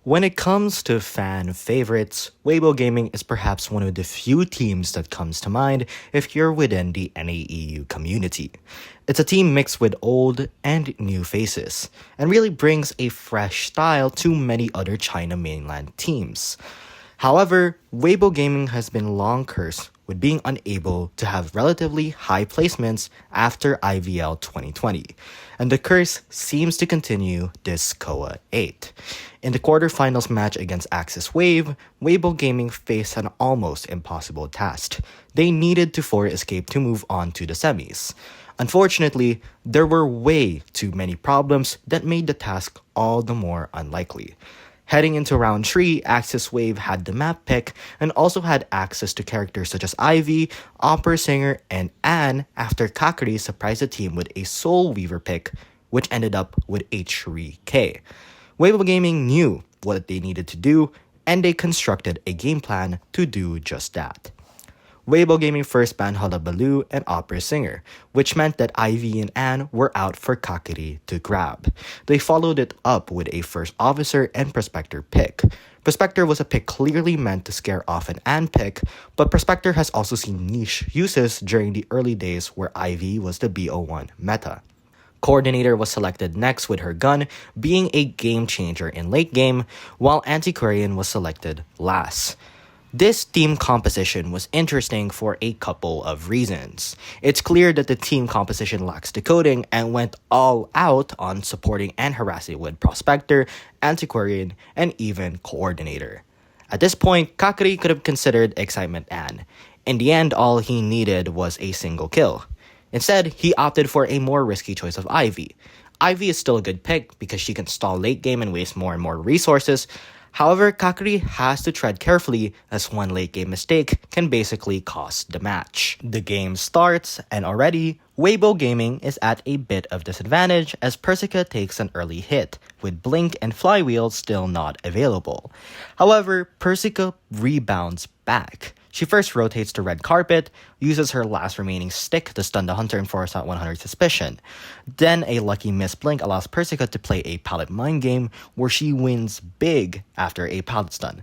When it comes to fan favorites, Weibo Gaming is perhaps one of the few teams that comes to mind if you're within the NAEU community. It's a team mixed with old and new faces, and really brings a fresh style to many other China mainland teams. However, Weibo Gaming has been long cursed with being unable to have relatively high placements after IVL 2020, and the curse seems to continue this KOA 8. In the quarterfinals match against Axis Wave, Weibo Gaming faced an almost impossible task. They needed to force escape to move on to the semis. Unfortunately, there were way too many problems that made the task all the more unlikely. Heading into round 3, Axis Wave had the map pick and also had access to characters such as Ivy, Opera Singer, and Anne after Kakari surprised the team with a Soul Weaver pick, which ended up with H3K. Weibo Gaming knew what they needed to do, and they constructed a game plan to do just that. Weibo Gaming first banned Hullabaloo and Opera Singer, which meant that Ivy and Anne were out for Kakari to grab. They followed it up with a First Officer and Prospector pick. Prospector was a pick clearly meant to scare off an Anne pick, but Prospector has also seen niche uses during the early days where Ivy was the BO1 meta. Coordinator was selected next with her gun, being a game changer in late game, while Antiquarian was selected last. This team composition was interesting for a couple of reasons. It's clear that the team composition lacks decoding and went all out on supporting and harassing with Prospector, Antiquarian, and even Coordinator. At this point, Kakari could have considered Excitement Anne. In the end, all he needed was a single kill. Instead, he opted for a more risky choice of Ivy. Ivy is still a good pick because she can stall late game and waste more and more resources. However, Kakari has to tread carefully as one late game mistake can basically cost the match. The game starts, and already, Weibo Gaming is at a bit of disadvantage as Persica takes an early hit, with Blink and Flywheel still not available. However, Persica rebounds back. She first rotates to Red Carpet, uses her last remaining stick to stun the Hunter and force out 100 Suspicion. Then a lucky miss blink allows Persica to play a pallet mind game where she wins big after a pallet stun.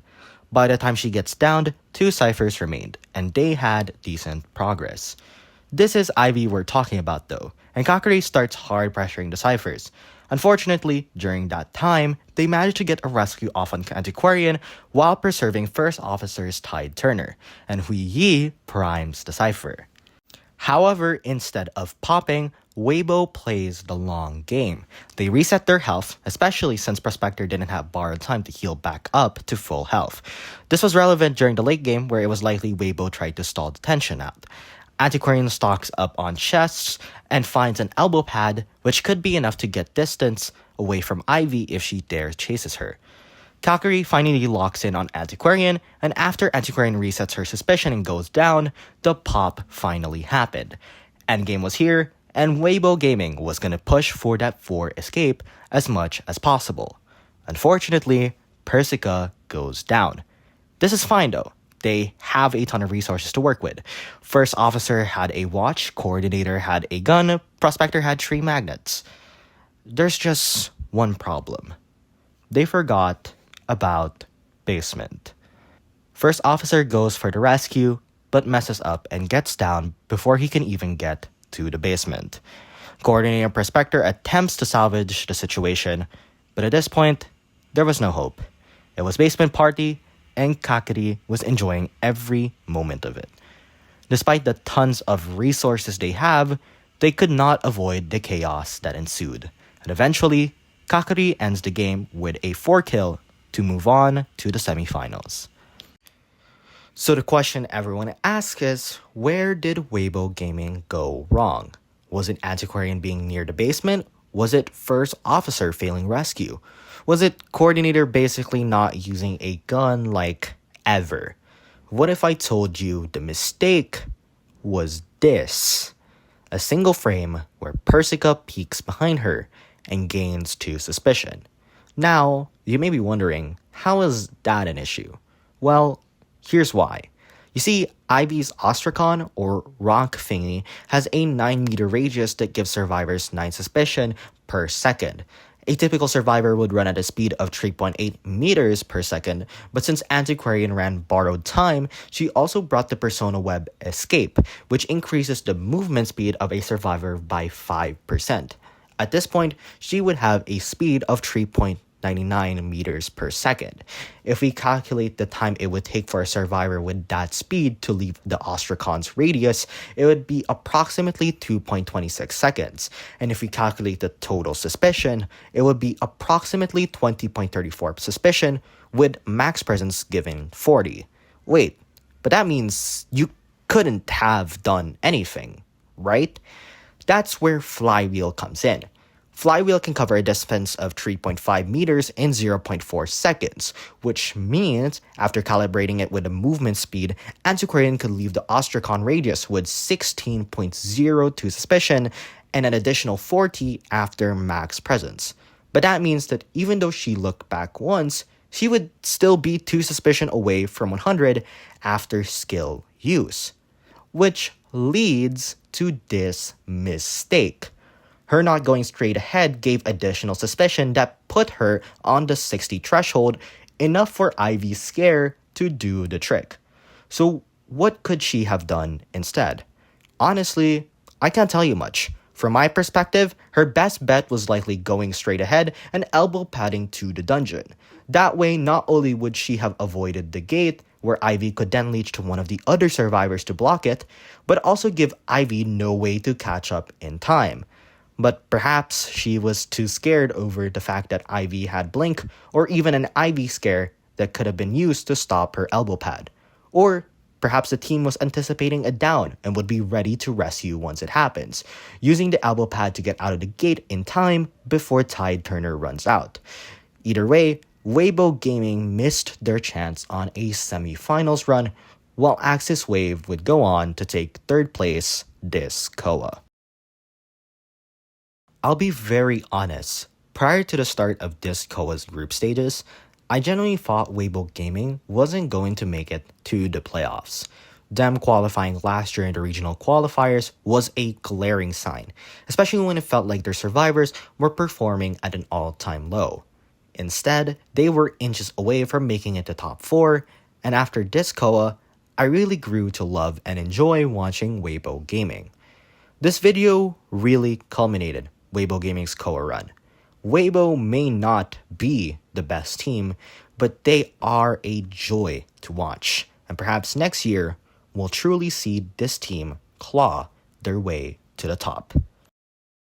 By the time she gets downed, 2 ciphers remained, and they had decent progress. This is Ivy we're talking about though, and Kakari starts hard pressuring the ciphers. Unfortunately, during that time, they managed to get a rescue off on Antiquarian while preserving First Officer's Tide Turner, and Hui Yi primes the cipher. However, instead of popping, Weibo plays the long game. They reset their health, especially since Prospector didn't have borrowed time to heal back up to full health. This was relevant during the late game where it was likely Weibo tried to stall the tension out. Antiquarian stalks up on chests and finds an elbow pad, which could be enough to get distance away from Ivy if she dares chases her. Kakari finally locks in on Antiquarian, and after Antiquarian resets her suspicion and goes down, the pop finally happened. Endgame was here, and Weibo Gaming was gonna push for that 4 escape as much as possible. Unfortunately, Persica goes down. This is fine though. They have a ton of resources to work with. First Officer had a watch, Coordinator had a gun, Prospector had 3 magnets. There's just one problem. They forgot about basement. First Officer goes for the rescue, but messes up and gets down before he can even get to the basement. Coordinator and Prospector attempts to salvage the situation, but at this point, there was no hope. It was basement party, and Kakari was enjoying every moment of it. Despite the tons of resources they have, they could not avoid the chaos that ensued. And eventually, Kakari ends the game with a 4-kill to move on to the semifinals. So the question everyone asks is, where did Weibo Gaming go wrong? Was it Antiquarian being near the basement? Was it First Officer failing rescue? Was it Coordinator basically not using a gun like ever? What if I told you the mistake was this? A single frame where Persica peeks behind her and gains 2 suspicion. Now, you may be wondering, how is that an issue? Well, here's why. You see, Ivy's Ostracon, or rock thingy, has a 9-meter radius that gives survivors 9 suspicion per second. A typical survivor would run at a speed of 3.8 meters per second, but since Antiquarian ran borrowed time, she also brought the Persona Web Escape, which increases the movement speed of a survivor by 5%. At this point, she would have a speed of 3.99 meters per second. If we calculate the time it would take for a survivor with that speed to leave the Ostracon's radius, it would be approximately 2.26 seconds. And if we calculate the total suspicion, it would be approximately 20.34 suspicion, with max presence given 40. Wait, but that means you couldn't have done anything, right? That's where Flywheel comes in. Flywheel can cover a distance of 3.5 meters in 0.4 seconds, which means, after calibrating it with a movement speed, Antiquarian could leave the Ostracon radius with 16.02 suspicion and an additional 40 after max presence. But that means that even though she looked back once, she would still be 2 suspicion away from 100 after skill use. Which leads to this mistake. Her not going straight ahead gave additional suspicion that put her on the 60 threshold, enough for Ivy's scare to do the trick. So what could she have done instead? Honestly, I can't tell you much. From my perspective, her best bet was likely going straight ahead and elbow padding to the dungeon. That way, not only would she have avoided the gate, where Ivy could then leech to one of the other survivors to block it, but also give Ivy no way to catch up in time. But perhaps she was too scared over the fact that Ivy had blink, or even an Ivy scare that could have been used to stop her elbow pad. Or perhaps the team was anticipating a down and would be ready to rescue once it happens, using the elbow pad to get out of the gate in time before Tide Turner runs out. Either way, WEIBO Gaming missed their chance on a semi-finals run, while Axis Wave would go on to take third place this KOA. I'll be very honest, prior to the start of this KOA's group stages, I genuinely thought WEIBO Gaming wasn't going to make it to the playoffs. Them qualifying last year in the regional qualifiers was a glaring sign, especially when it felt like their survivors were performing at an all-time low. Instead, they were inches away from making it to top 4, and after this KOA, I really grew to love and enjoy watching WEIBO Gaming. This video really culminated WEIBO Gaming's KOA run. WEIBO may not be the best team, but they are a joy to watch, and perhaps next year, we'll truly see this team claw their way to the top.